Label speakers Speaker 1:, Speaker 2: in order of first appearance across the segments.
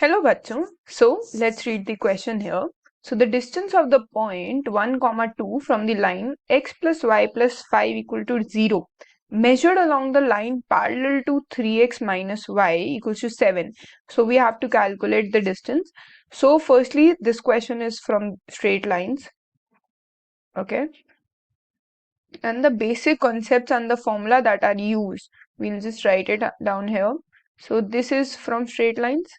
Speaker 1: Hello bachcho. So let's read the question here. So the distance of the point 1, 2 from the line x plus y plus 5 equal to 0 measured along the line parallel to 3x minus y equals to 7. So we have to calculate the distance. So firstly, this question is from straight lines. Okay. And the basic concepts and the formula that are used, we'll just write it down here. So this is from straight lines,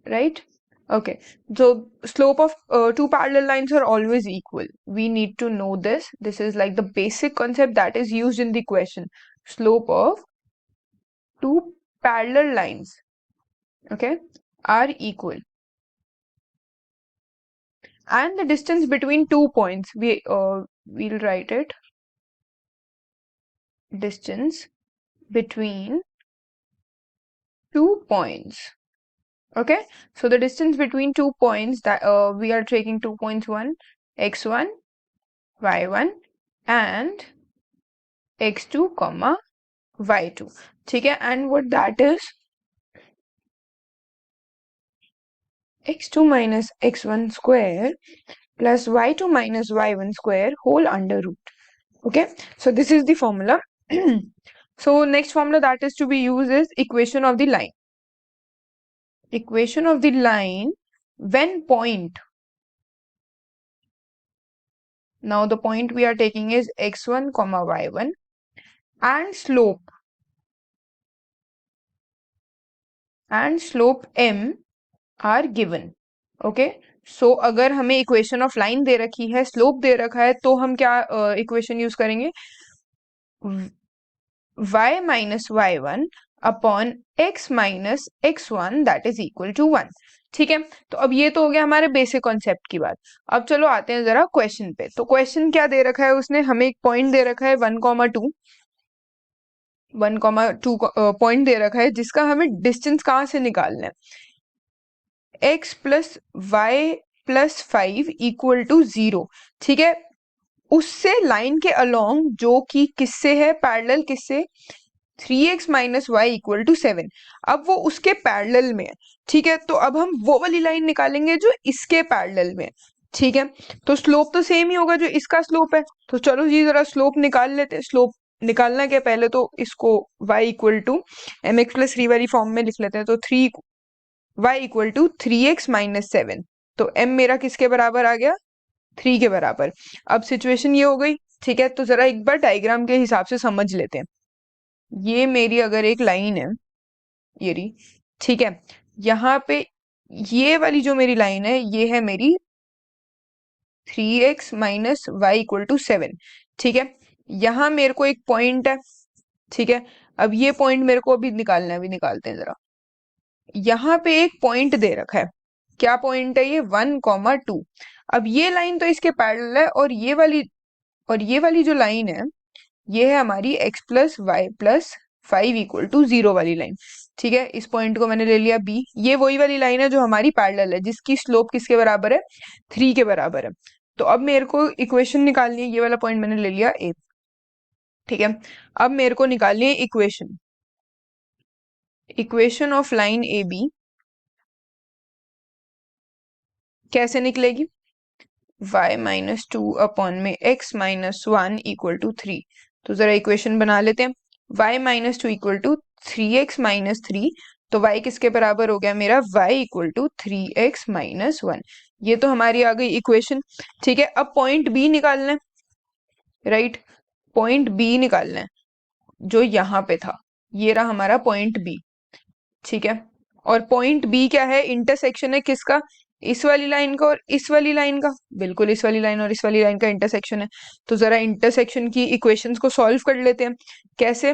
Speaker 1: right? Okay, so slope of two parallel lines are always equal. We need to know this. This is like the basic concept that is used in the question. Slope of two parallel lines, okay, are equal. And the distance between 2 points, we'll write it. Distance between 2 points. Okay, so the distance between 2 points that we are taking 2 points, one x1, y1 and x2 comma y2. ठीक है, and what that is x2 minus x1 square plus y2 minus y1 square whole under root. Okay, so this is the formula. So next formula that is to be used is equation of the line. Equation of the line when point, now the point we are taking is x1 comma y1 and slope m are given. Okay, so अगर हमें equation of line दे रखी है, slope दे रखा है, तो हम क्या equation use करेंगे? y minus y1 upon x minus x1 that is equal to 1. ठीक है, तो अब ये तो हो गया हमारे बेसिक कॉन्सेप्ट की बात. अब चलो आते हैं जरा क्वेश्चन पे. तो क्वेश्चन क्या दे रखा है? उसने हमें एक पॉइंट दे रखा है 1,2 पॉइंट दे रखा है जिसका हमें डिस्टेंस कहाँ से निकालना है? x plus y plus 5 equal to 0. ठीक है, उससे लाइन के अलोंग जो कि किससे है? पैरेलल. किससे? 3x minus Y equal to 7. अब वो उसके पैरेलल में है. ठीक है, तो अब हम वो वाली लाइन निकालेंगे जो इसके पैरेलल में है. ठीक है, तो स्लोप तो सेम ही होगा जो इसका स्लोप है. तो चलो जी जरा स्लोप निकाल लेते हैं. स्लोप निकालना क्या, पहले तो इसको y equal to m x plus 3 वाली फॉर्म में लिख लेते हैं. तो y equal to 3x minus 7. तो m मेरा किसके बराबर आ गया? 3 के बराबर. अब सिचुएशन ये हो गई. ठीक है, तो जरा एक बार डायग्राम के हिसाब से समझ लेते हैं. ये मेरी अगर एक लाइन है, ये रही. ठीक है, यहाँ पे ये वाली जो मेरी लाइन है ये है मेरी 3x minus Y equal to 7. ठीक है, यहाँ मेरे को एक पॉइंट है. ठीक है, अब ये पॉइंट मेरे को अभी निकालना है. अभी निकालते हैं जरा. यहाँ पे एक पॉइंट दे रखा है. क्या पॉइंट है ये? 1,2. अब ये लाइन तो इसके पैरेलल है और ये वाली जो लाइन है ये है हमारी x plus y plus 5 equal to 0 वाली लाइन. ठीक है, इस पॉइंट को मैंने ले लिया b. ये वही वाली लाइन है जो हमारी पैरेलल है, जिसकी स्लोप किसके बराबर है? 3 के बराबर है. तो अब मेरे को इक्वेशन निकालनी है. ये वाला पॉइंट मैंने ले लिया a. ठीक है, अब मेरे को निकालनी है equation of line A B. कैसे निकलेगी? y माइनस 2 अपॉन में x माइनस 1 इक्वल टू 3. तो जरा इक्वेशन बना लेते हैं. y minus 2 equal to 3x minus 3. तो y किसके बराबर हो गया मेरा? y equal to 3x minus 1. ये तो हमारी आ गई इक्वेशन. ठीक है, अब पॉइंट b निकालना है. राइट, पॉइंट b निकालना है जो यहाँ पे था. ये रहा हमारा पॉइंट b. ठीक है, और पॉइंट b क्या है? इंटरसेक्शन है किसका? इस वाली लाइन का और इस वाली लाइन का. बिल्कुल, इस वाली लाइन और इस वाली लाइन का इंटरसेक्शन है. तो जरा इंटरसेक्शन की इक्वेशंस को सॉल्व कर लेते हैं. कैसे?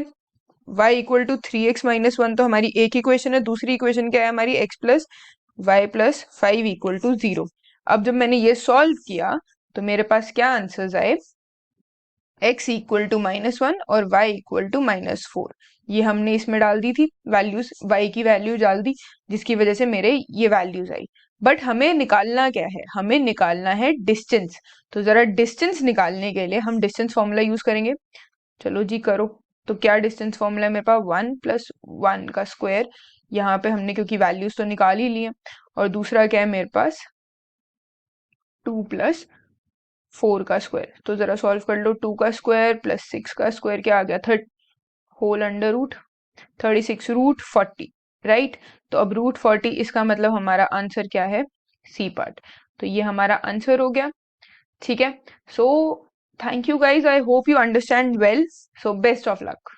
Speaker 1: y equal to 3x minus 1 तो हमारी एक इक्वेशन है. दूसरी इक्वेशन क्या है हमारी? x plus y plus 5 equal to 0. अब जब मैंने ये सॉल्व किया तो मेरे पास क्या आंसर्स आए? x इक्वल टू -1 और y इक्वल टू -4. ये हमने इसमें डाल दी थी वैल्यूज, y की वैल्यू डाल दी, जिसकी वजह से मेरे ये वैल्यूज आई. बट हमें निकालना क्या है? हमें निकालना है डिस्टेंस. तो जरा डिस्टेंस निकालने के लिए हम डिस्टेंस फॉर्मूला यूज करेंगे. चलो जी करो. तो क्या डिस्टेंस फॉर्मूला है मेरे पास? 1 प्लस 1 का स्क्वायर यहाँ पे हमने क्योंकि वैल्यूज तो निकाल ही लिए, और दूसरा क्या है मेरे पास 2 + 4 का स्क्वायर। तो जरा सॉल्व कर लो, 2 का स्क्वायर प्लस 6 का स्क्वायर क्या आ गया, होल अंडर रूट 36√40, राइट। तो अब √40 इसका मतलब हमारा आंसर क्या है, सी पार्ट। तो ये हमारा आंसर हो गया, ठीक है। So thank you guys, I hope you understand well, so best of luck.